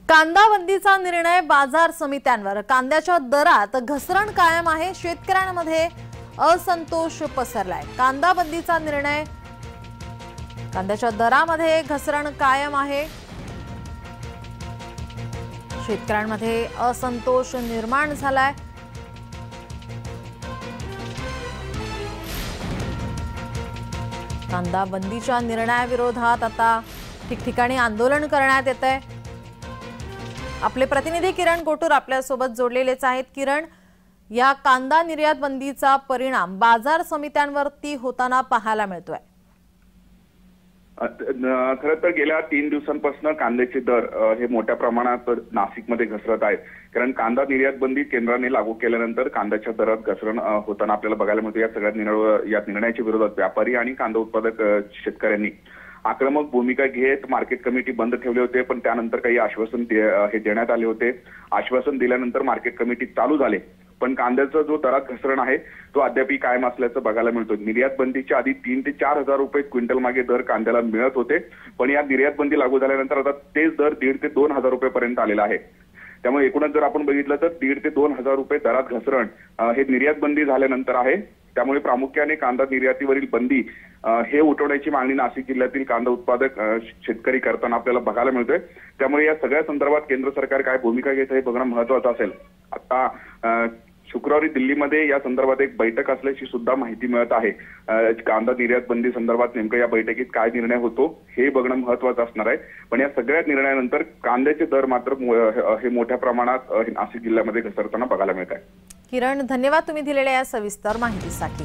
कांदा बंदीचा निर्णय बाजार समित्यांवर कांद्याच्या दरात घसरण कायम आहे। शेतकऱ्यांमध्ये असंतोष पसरलाय। कांदा बंदीचा निर्णय कांद्याच्या दरामध्ये घसरण कायम आहे। शेतकऱ्यांमध्ये असंतोष निर्माण झालाय। कांदा बंदीच्या निर्णयाविरोधात आता ठिकठिकाणी आंदोलन करण्यात येतंय। आपले प्रतिनिधी किरण कोटूर आपल्या सोबत जोडलेलेच आहेत। किरण, या कांदा निर्यात बंदीचा परिणाम बाजार समित्यांवरती होताना पाहायला मिळतोय। खरं तर गेल्या 3 दिवसांपासून कांद्याचे दर हे मोठ्या प्रमाणात नाशिकमध्ये घसरत आहेत। कारण कांदा निर्यात बंदी केंद्राने लागू केल्यानंतर कांद्याच्या दरात घसरण होताना आपल्याला बघायला मिळते। या निर्णयाच्या विरोधात व्यापारी आणि कांदा उत्पादक शेतकऱ्यांनी आक्रमक भूमिका घेत मार्केट कमिटी बंद ठेवले होते, पण त्यानंतर काही आश्वासन हे देण्यात आले होते। आश्वासन दिल्यानंतर मार्केट कमिटी चालू झाले, पण कांद्याचा जो दरात घसरण आहे तो अद्यापही कायम असल्याचं बघायला मिळतो। निर्यात बंदीच्या आधी 3 ते 4 हजार रुपये क्विंटल मागे दर कांद्याला मिळत होते, पण या निर्यात बंदी लागू झाल्यानंतर आता तेच दर 1.5 ते 2 हजार रुपयेपर्यंत आलेला आहे। त्यामुळे एकूणच जर आपण बघितलं तर 1.5 ते 2 हजार रुपये दरात घसरण हे निर्यात बंदी झाल्यानंतर आहे। त्यामुळे प्रामुख्याने कांदा निर्यातीवरील बंदी हे उठवण्याची मागणी नाशिक जिल्ह्यातील कांदा उत्पादक शेतकरी करताना आपल्याला बघायला मिळतोय। त्यामुळे या सगळ्या संदर्भात केंद्र सरकार काय भूमिका घेतं हे बघणं महत्त्वाचं असेल। आता शुक्रवारी दिल्लीमध्ये या संदर्भात एक बैठक असल्याची सुद्धा माहिती मिळत आहे। कांदा निर्यात बंदी संदर्भात नेमकं या बैठकीत काय निर्णय होतो हे बघणं महत्त्वाचं असणार आहे। पण या सगळ्या निर्णयानंतर कांद्याचे दर मात्र हे मोठ्या प्रमाणात नाशिक जिल्ह्यामध्ये घसरताना बघायला मिळत आहे। किरण, धन्यवाद तुम्ही दिलेल्या या सविस्तर माहितीसाठी।